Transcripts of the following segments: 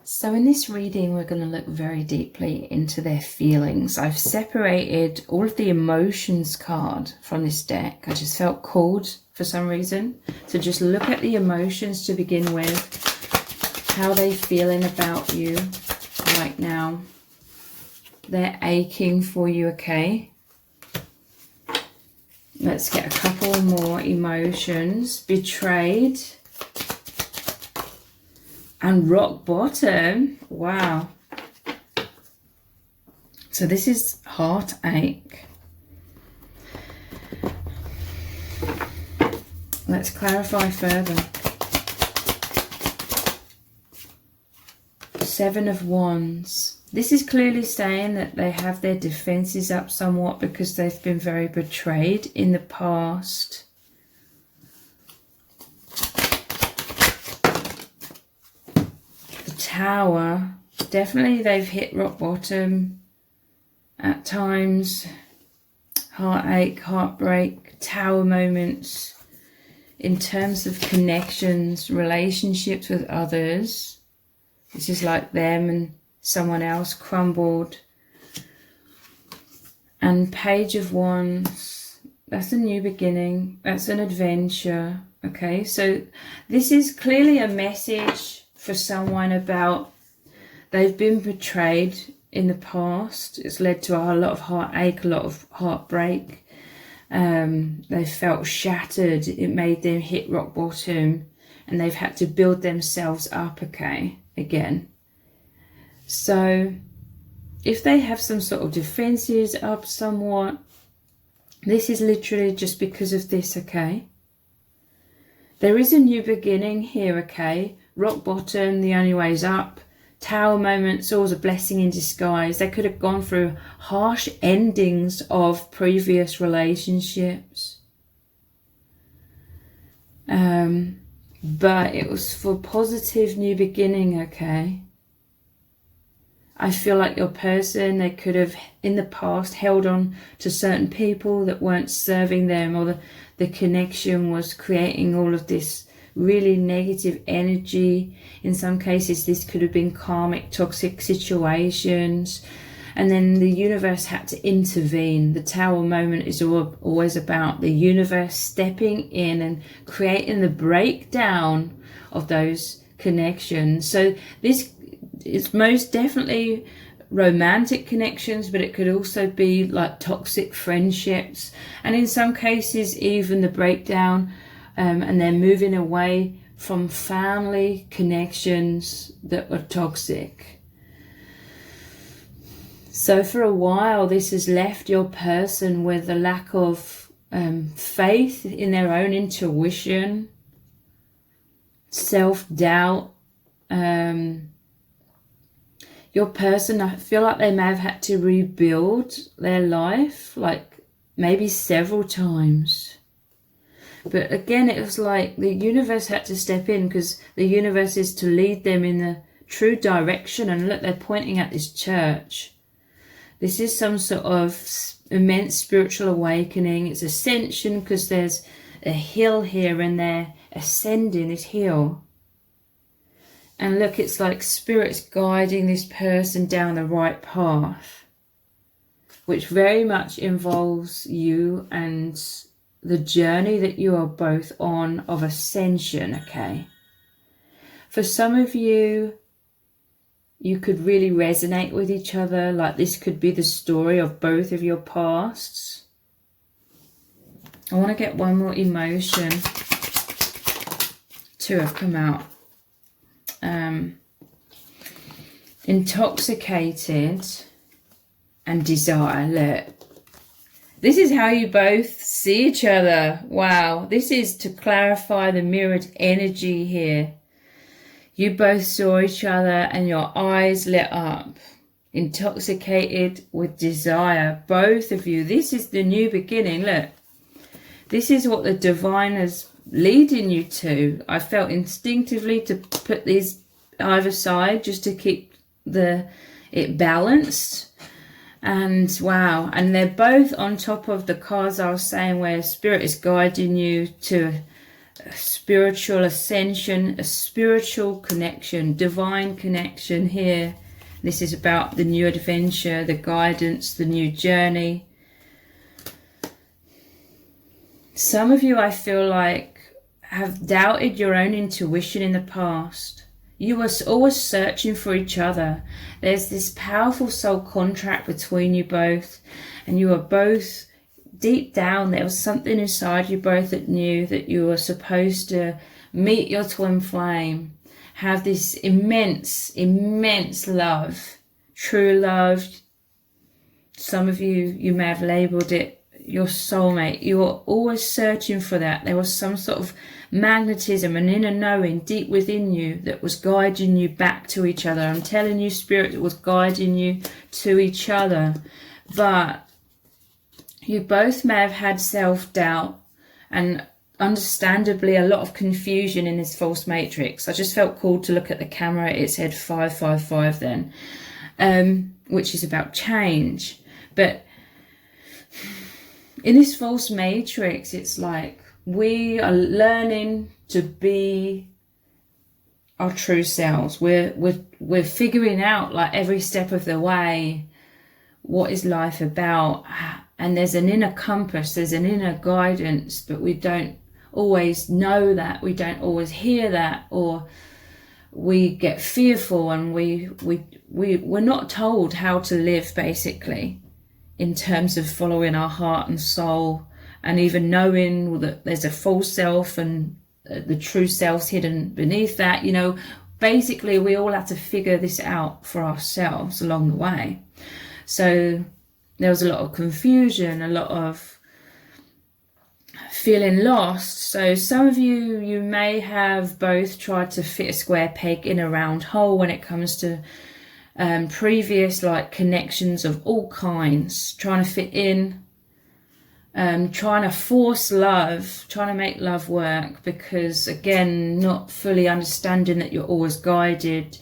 So in this reading, we're going to look very deeply into their feelings. I've separated all of the emotions card from this deck. I just felt called for some reason to just look at the emotions to begin with. How they feeling about you right now. They're aching for you, okay? Let's get a couple more emotions. Betrayed. And rock bottom. Wow. So this is heartache. Let's clarify further. Seven of Wands. This is clearly saying that they have their defenses up somewhat because they've been very betrayed in the past. Tower, definitely they've hit rock bottom at times. Heartache, heartbreak, tower moments in terms of connections, relationships with others. This is like them and someone else crumbled. And Page of Wands, that's a new beginning, that's an adventure. Okay, so this is clearly a message for someone about they've been betrayed in the past. It's led to a lot of heartache, a lot of heartbreak. They felt shattered. It made them hit rock bottom and they've had to build themselves up, okay, again. So if they have some sort of defenses up somewhat, this is literally just because of this, okay? There is a new beginning here, okay? Rock bottom, the only way is up. Tower moments, always a blessing in disguise. They could have gone through harsh endings of previous relationships. But it was for positive new beginning, okay? I feel like your person, they could have in the past held on to certain people that weren't serving them, or the connection was creating all of this really negative energy. In some cases, this could have been karmic, toxic situations. And then the universe had to intervene. The tower moment is always about the universe stepping in and creating the breakdown of those connections. So this is most definitely romantic connections, but it could also be like toxic friendships. And in some cases, even the breakdown and they're moving away from family connections that were toxic. So for a while, this has left your person with a lack of faith in their own intuition, self-doubt. Your person, I feel like they may have had to rebuild their life, like maybe several times. But again, it was like the universe had to step in because the universe is to lead them in the true direction. And look, they're pointing at this church. This is some sort of immense spiritual awakening. It's ascension because there's a hill here and they're ascending this hill. And look, it's like spirits guiding this person down the right path, which very much involves you and the journey that you are both on of ascension, okay? For some of you, you could really resonate with each other. Like this could be the story of both of your pasts. I want to get one more emotion to have come out. Intoxicated and desire. Look, this is how you both see each other. Wow, this is to clarify the mirrored energy here. You both saw each other and your eyes lit up. Intoxicated with desire, both of you. This is the new beginning. Look, this is what the divine is leading you to. I felt instinctively to put these either side just to keep it balanced. And wow, and they're both on top of the cards I was saying where spirit is guiding you to a spiritual ascension, a spiritual connection, divine connection here. This is about the new adventure, the guidance, the new journey. Some of you, I feel like, have doubted your own intuition in the past. You were always searching for each other. There's this powerful soul contract between you both, and you were both, deep down, there was something inside you both that knew that you were supposed to meet your twin flame, have this immense, immense love, true love. Some of you, you may have labelled it your soulmate. You were always searching for that. There was some sort of magnetism, an inner knowing deep within you that was guiding you back to each other. I'm telling you, Spirit was guiding you to each other. But you both may have had self-doubt and understandably a lot of confusion in this false matrix. I just felt called to look at the camera. It said 555 then, which is about change. But in this false matrix, it's like we are learning to be our true selves. We're figuring out, like, every step of the way, what is life about. And there's an inner compass, there's an inner guidance, but we don't always know that, we don't always hear that, or we get fearful, and we're not told how to live, basically, in terms of following our heart and soul, and even knowing that there's a false self and the true self's hidden beneath that. You know, basically we all have to figure this out for ourselves along the way. So there was a lot of confusion, a lot of feeling lost. So some of you, you may have both tried to fit a square peg in a round hole when it comes to previous, like, connections of all kinds, trying to fit in, trying to force love, trying to make love work, because, again, not fully understanding that you're always guided.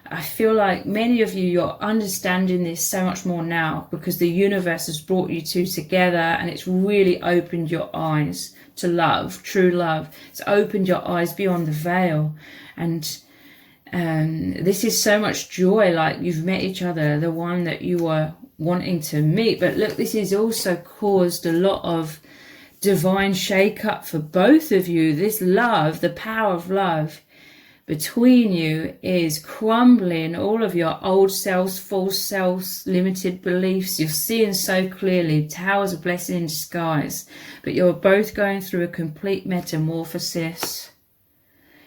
I feel like many of you, you're understanding this so much more now because the universe has brought you two together, and it's really opened your eyes to love, true love. It's opened your eyes beyond the veil, and this is so much joy. Like, you've met each other, the one that you were wanting to meet. But look, this has also caused a lot of divine shake-up for both of you. This love, the power of love between you, is crumbling all of your old selves, false selves, limited beliefs. You're seeing so clearly. Tower's a blessing in disguise. But you're both going through a complete metamorphosis.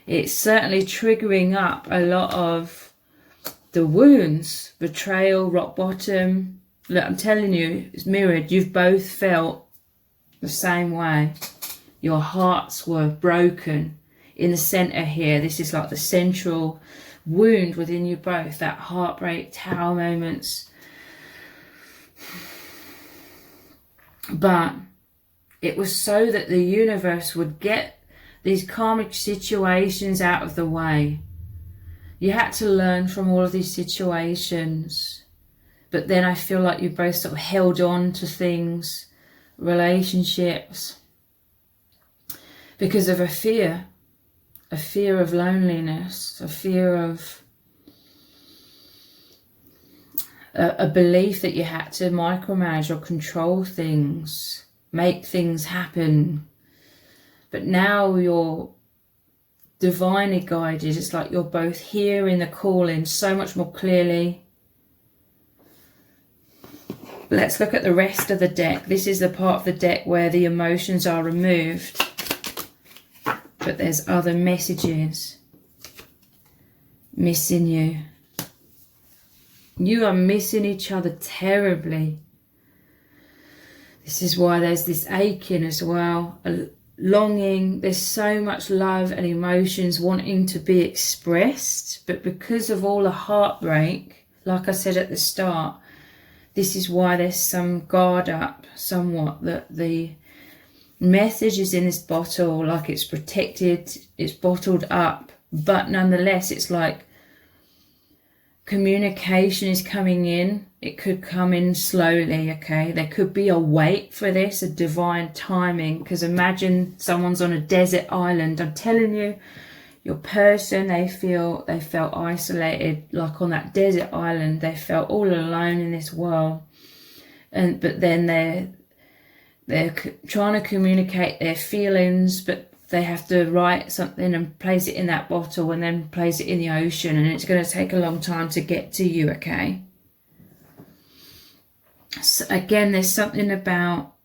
It's certainly triggering up a lot of the wounds, betrayal, rock bottom. Look, I'm telling you, it's mirrored. You've both felt the same way. Your hearts were broken. In the center here, this is like the central wound within you both, that heartbreak, Tower moments. But it was so that the universe would get these karmic situations out of the way. You had to learn from all of these situations. But then I feel like you both sort of held on to things, relationships, because of a fear of loneliness, a fear of a belief that you had to micromanage or control things, make things happen. But now you're divinely guided. It's like you're both hearing the calling so much more clearly. Let's look at the rest of the deck. This is the part of the deck where the emotions are removed. But there's other messages missing you. You are missing each other terribly. This is why there's this aching as well, a longing. There's so much love and emotions wanting to be expressed, but because of all the heartbreak, like I said at the start, this is why there's some guard up somewhat, that the message is in this bottle, like it's protected, it's bottled up, but nonetheless it's like communication is coming in. It could come in slowly, okay? There could be a wait for this, a divine timing, because imagine someone's on a desert island. I'm telling you, your person, they felt isolated, like on that desert island. They felt all alone in this world. But then they're trying to communicate their feelings, but they have to write something and place it in that bottle and then place it in the ocean, and it's going to take a long time to get to you, okay? So again, there's something about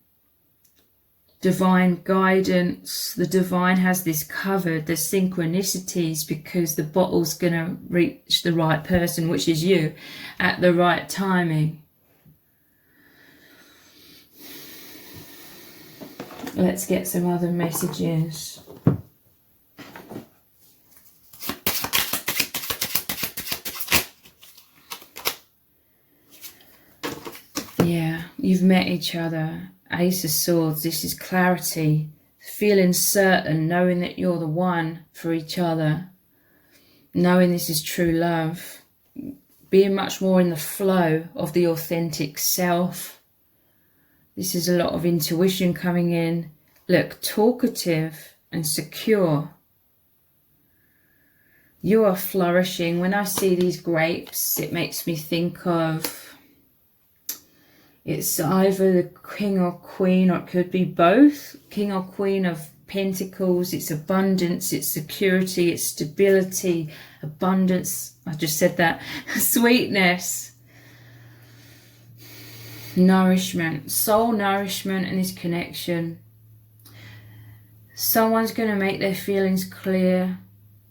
divine guidance. The divine has this covered, the synchronicities, because the bottle's going to reach the right person, which is you, at the right timing. Let's get some other messages. Yeah, you've met each other. Ace of Swords, this is clarity. Feeling certain, knowing that you're the one for each other. Knowing this is true love. Being much more in the flow of the authentic self. This is a lot of intuition coming in. Look, talkative and secure. You are flourishing. When I see these grapes, it makes me think of, it's either the king or queen, or it could be both. King or queen of pentacles. It's abundance, it's security, it's stability, abundance. I just said that. Sweetness. Nourishment. Soul nourishment in this connection. Someone's going to make their feelings clear.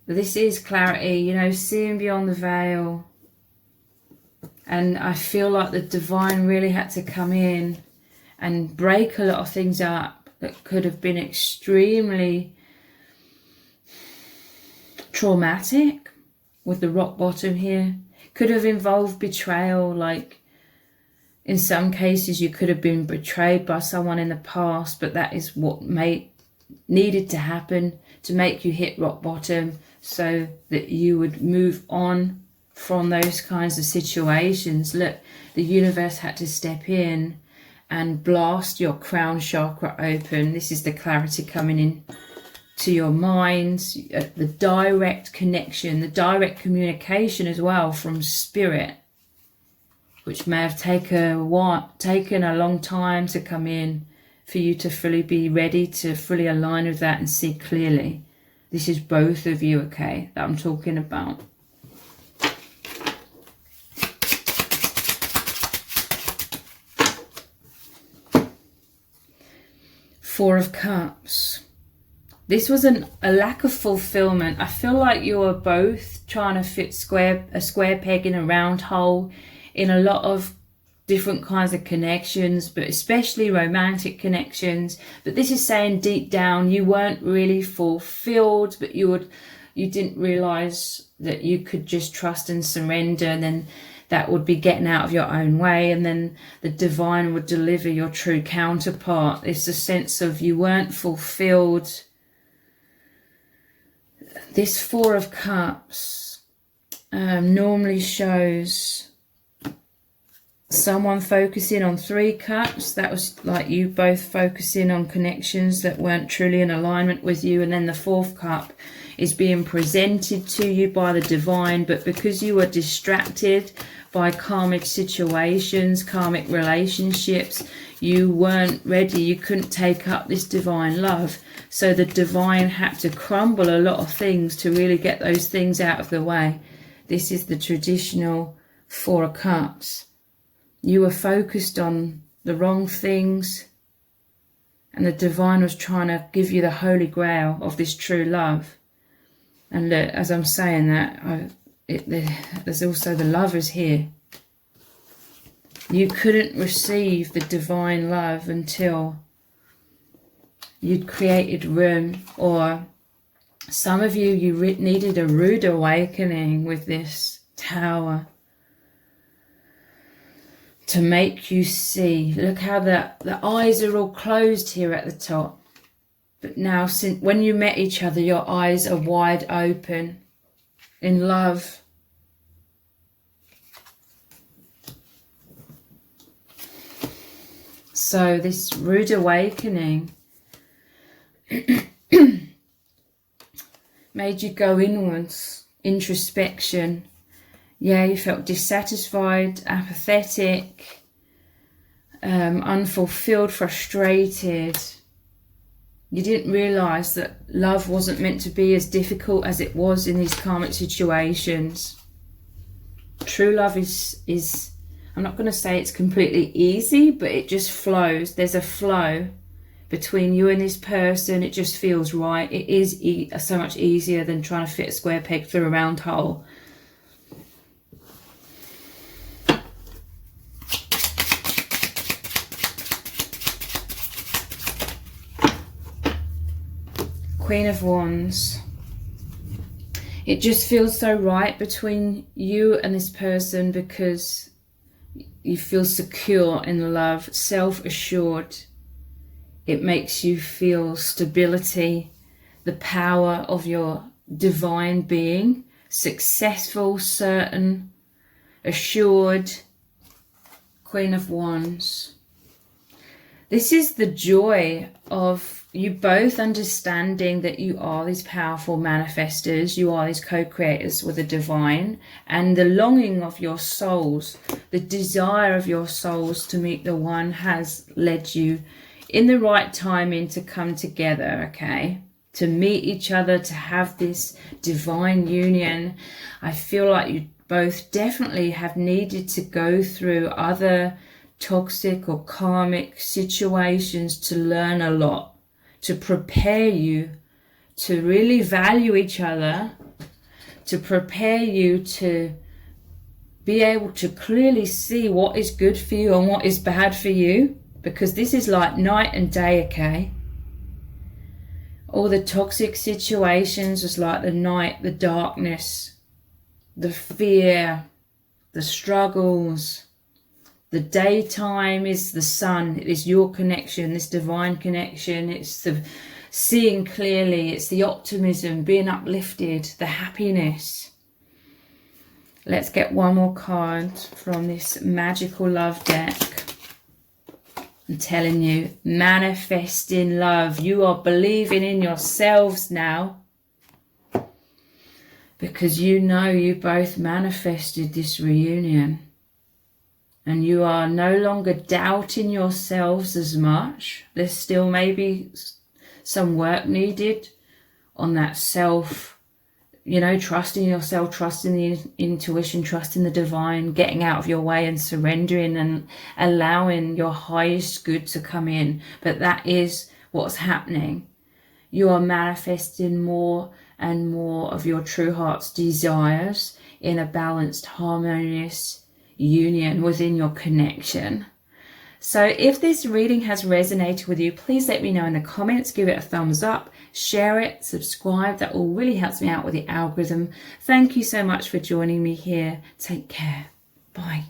This is clarity, you know, seeing beyond the veil. And I feel like the divine really had to come in and break a lot of things up that could have been extremely traumatic with the rock bottom here. Could have involved betrayal, like in some cases you could have been betrayed by someone in the past, but that is what needed to happen to make you hit rock bottom so that you would move on from those kinds of situations. Look, the universe had to step in and blast your crown chakra open. This is the clarity coming in to your mind, the direct connection, the direct communication as well from spirit, which may have taken a long time to come in for you to fully be ready to fully align with that and see clearly. This is both of you, okay, that I'm talking about. Four of Cups. This was a lack of fulfillment. I feel like you were both trying to fit a square peg in a round hole in a lot of different kinds of connections, but especially romantic connections. But this is saying deep down you weren't really fulfilled, but you didn't realize that you could just trust and surrender, and then that would be getting out of your own way, and then the divine would deliver your true counterpart. It's a sense of you weren't fulfilled. This Four of Cups normally shows someone focusing on 3 cups. That was like you both focusing on connections that weren't truly in alignment with you, and then the 4th cup is being presented to you by the divine, but because you were distracted by karmic situations, karmic relationships, you weren't ready, you couldn't take up this divine love. So the divine had to crumble a lot of things to really get those things out of the way. This is the traditional 4 of Cups. You were focused on the wrong things, and the divine was trying to give you the holy grail of this true love. And look, as I'm saying that, there's also the Lovers here. You couldn't receive the divine love until you'd created room, or some of you needed a rude awakening with this Tower to make you see. Look how the eyes are all closed here at the top. But now, when you met each other, your eyes are wide open in love. So this rude awakening made you go inwards, introspection. Yeah, you felt dissatisfied, apathetic, unfulfilled, frustrated. You didn't realise that love wasn't meant to be as difficult as it was in these karmic situations. True love is I'm not going to say it's completely easy, but it just flows. There's a flow between you and this person. It just feels right. It is so much easier than trying to fit a square peg through a round hole. Queen of Wands. It just feels so right between you and this person because you feel secure in love, self-assured. It makes you feel stability, the power of your divine being, successful, certain, assured. Queen of Wands. This is the joy of you both understanding that you are these powerful manifestors, you are these co-creators with the divine, and the longing of your souls, the desire of your souls to meet the one has led you in the right timing to come together, okay? To meet each other, to have this divine union. I feel like you both definitely have needed to go through other toxic or karmic situations to learn a lot, to prepare you to really value each other, to prepare you to be able to clearly see what is good for you and what is bad for you, because this is like night and day, okay? All the toxic situations is like the night, the darkness, the fear, the struggles. The daytime is the sun. It is your connection, this divine connection. It's the seeing clearly. It's the optimism, being uplifted, the happiness. Let's get one more card from this magical love deck. I'm telling you, manifesting love. You are believing in yourselves now, because you know you both manifested this reunion. And you are no longer doubting yourselves as much. There's still maybe some work needed on that self, you know, trusting yourself, trusting the intuition, trusting the divine, getting out of your way and surrendering and allowing your highest good to come in. But that is what's happening. You are manifesting more and more of your true heart's desires in a balanced, harmonious union within your connection. So if this reading has resonated with you, please let me know in the comments. Give it a thumbs up, share it, subscribe. That all really helps me out with the algorithm. Thank you so much for joining me here. Take care. Bye.